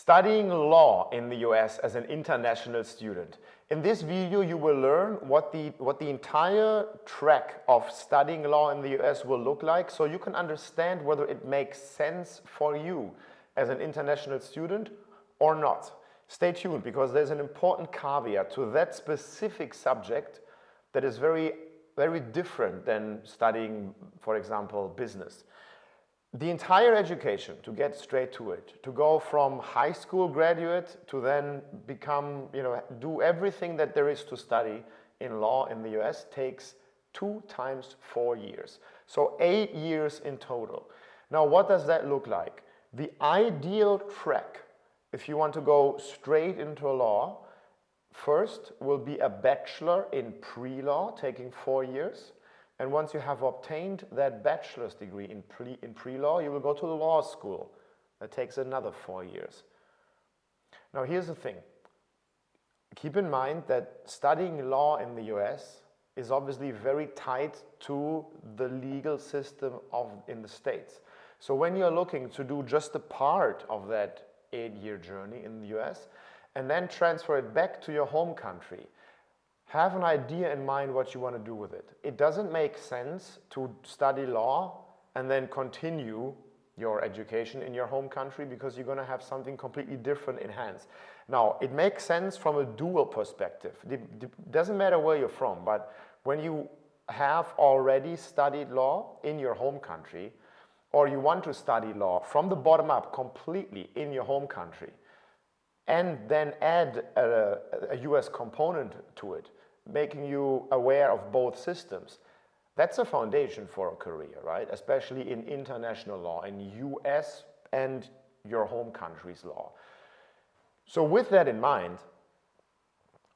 Studying law in the US as an international student. In this video, you will learn what the entire track of studying law in the US will look like, so you can understand whether it makes sense for you as an international student or not. Stay tuned, because there's an important caveat to that specific subject that is very, very different than studying, for example, business. The entire education, to get straight to it, to go from high school graduate to then become, do everything that there is to study in law in the US takes 2 times 4 years. So 8 years in total. Now, what does that look like? The ideal track, if you want to go straight into law, first will be a bachelor in pre-law, taking 4 years. And once you have obtained that bachelor's degree in pre-law, you will go to the law school. That takes another 4 years. Now, here's the thing. Keep in mind that studying law in the US is obviously very tied to the legal system in the States. So when you're looking to do just a part of that 8-year journey in the US and then transfer it back to your home country, have an idea in mind what you want to do with it. It doesn't make sense to study law and then continue your education in your home country, because you're going to have something completely different in hands. Now, it makes sense from a dual perspective. It doesn't matter where you're from, but when you have already studied law in your home country, or you want to study law from the bottom up completely in your home country, and then add a US component to it, making you aware of both systems, that's a foundation for a career, right? Especially in international law, in US and your home country's law. So with that in mind,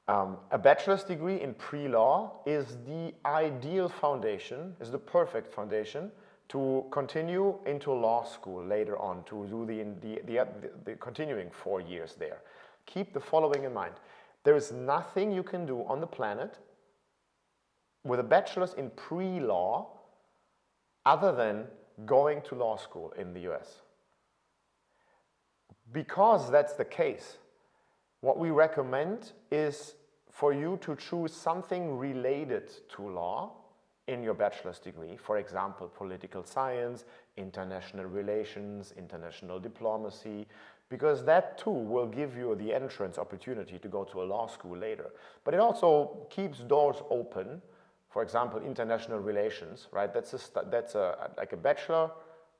a bachelor's degree in pre-law is the ideal foundation, is the perfect foundation to continue into law school later on, to do the continuing 4 years there. Keep the following in mind. There is nothing you can do on the planet with a bachelor's in pre-law other than going to law school in the US. Because that's the case, what we recommend is for you to choose something related to law in your bachelor's degree. For example, political science, international relations, international diplomacy, because that too will give you the entrance opportunity to go to a law school later. But it also keeps doors open. For example, international relations, right? That's like a bachelor,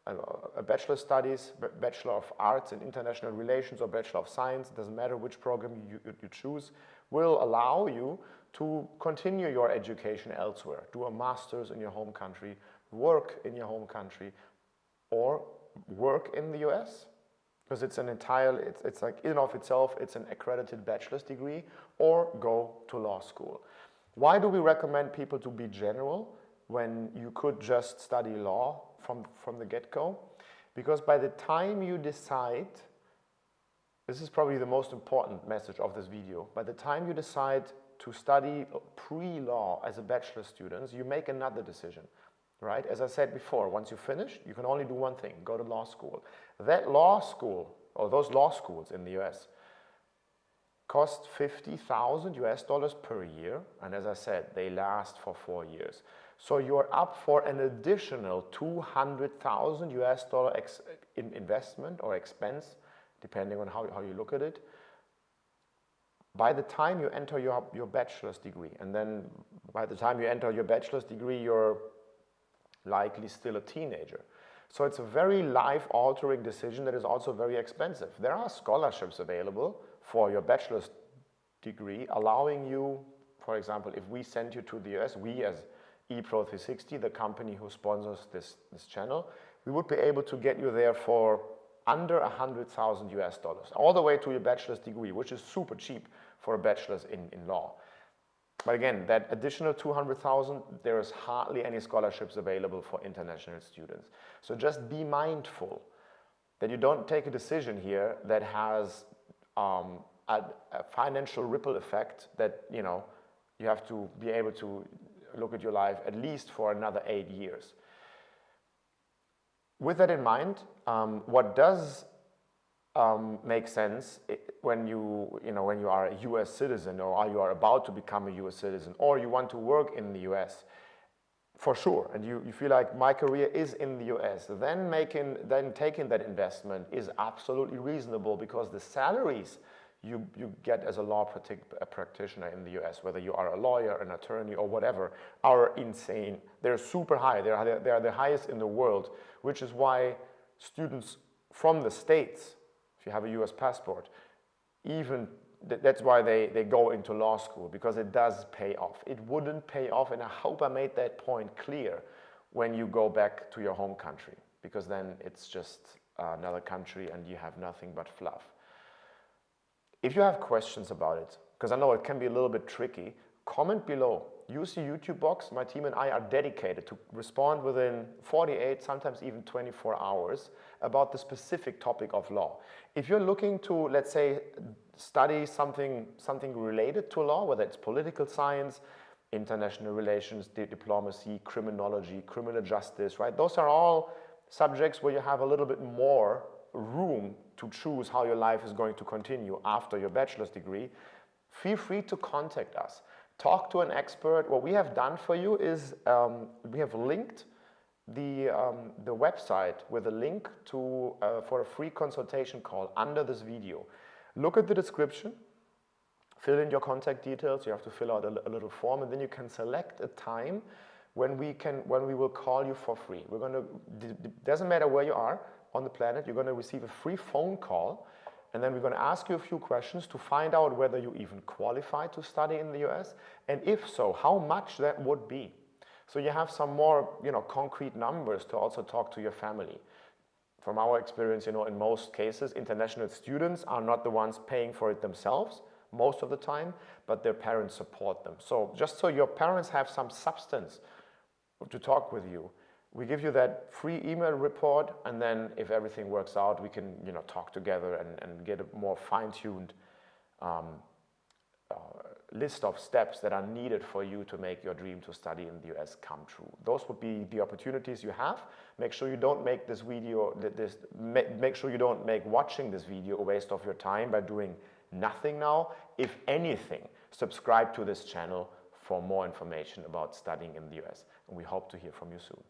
a bachelor studies, bachelor of arts in international relations, or bachelor of science, it doesn't matter which program you choose, will allow you to continue your education elsewhere, do a master's in your home country, work in your home country, or work in the US, because it's like in and of itself, it's an accredited bachelor's degree, or go to law school. Why do we recommend people to be general when you could just study law from the get-go? Because by the time you decide, this is probably the most important message of this video, by the time you decide to study pre-law as a bachelor student, you make another decision, right? As I said before, once you finish, you can only do one thing, go to law school. That law school, or those law schools in the US, cost $50,000 US per year, and as I said, they last for 4 years. So you're up for an additional $200,000 US in investment or expense, depending on how you look at it, by the time you enter your bachelor's degree. And then by the time you enter your bachelor's degree, you're likely still a teenager. So it's a very life-altering decision that is also very expensive. There are scholarships available for your bachelor's degree, allowing you, for example, if we send you to the US, we as Epro 360, the company who sponsors this channel, we would be able to get you there for under $100,000 US, all the way to your bachelor's degree, which is super cheap for a bachelor's in law. But again, that additional $200,000, there is hardly any scholarships available for international students. So just be mindful that you don't take a decision here that has a financial ripple effect that, you have to be able to look at your life at least for another 8 years. With that in mind, what does make sense when when you are a US citizen, or you are about to become a US citizen, or you want to work in the US. For sure, and you feel like my career is in the US, then taking that investment is absolutely reasonable, because the salaries you get as a law practitioner in the US, whether you are a lawyer, an attorney, or whatever, are insane. They're super high. They are the highest in the world, which is why students from the States, if you have a US passport, that's why they go into law school, because it does pay off. It wouldn't pay off, and I hope I made that point clear, when you go back to your home country, because then it's just another country and you have nothing but fluff. If you have questions about it, because I know it can be a little bit tricky, comment below. Use the YouTube box. My team and I are dedicated to respond within 48, sometimes even 24 hours about the specific topic of law. If you're looking to, let's say, study something related to law, whether it's political science, international relations, diplomacy, criminology, criminal justice, right? Those are all subjects where you have a little bit more room to choose how your life is going to continue after your bachelor's degree. Feel free to contact us. Talk to an expert. What we have done for you is we have linked the website with a link to for a free consultation call under this video. Look at the description, fill in your contact details. You have to fill out a little form, and then you can select a time when we will call you for free. Doesn't matter where you are on the planet, you're going to receive a free phone call, and then we're going to ask you a few questions to find out whether you even qualify to study in the US, and if so, how much that would be. So you have some more, concrete numbers to also talk to your family. From our experience, in most cases, international students are not the ones paying for it themselves most of the time, but their parents support them. So just so your parents have some substance to talk with you, we give you that free email report, and then if everything works out, we can talk together and get a more fine-tuned list of steps that are needed for you to make your dream to study in the US come true. Those would be the opportunities you have. Make sure you don't make this video, make sure you don't make watching this video a waste of your time by doing nothing now. If anything, subscribe to this channel for more information about studying in the US, and we hope to hear from you soon.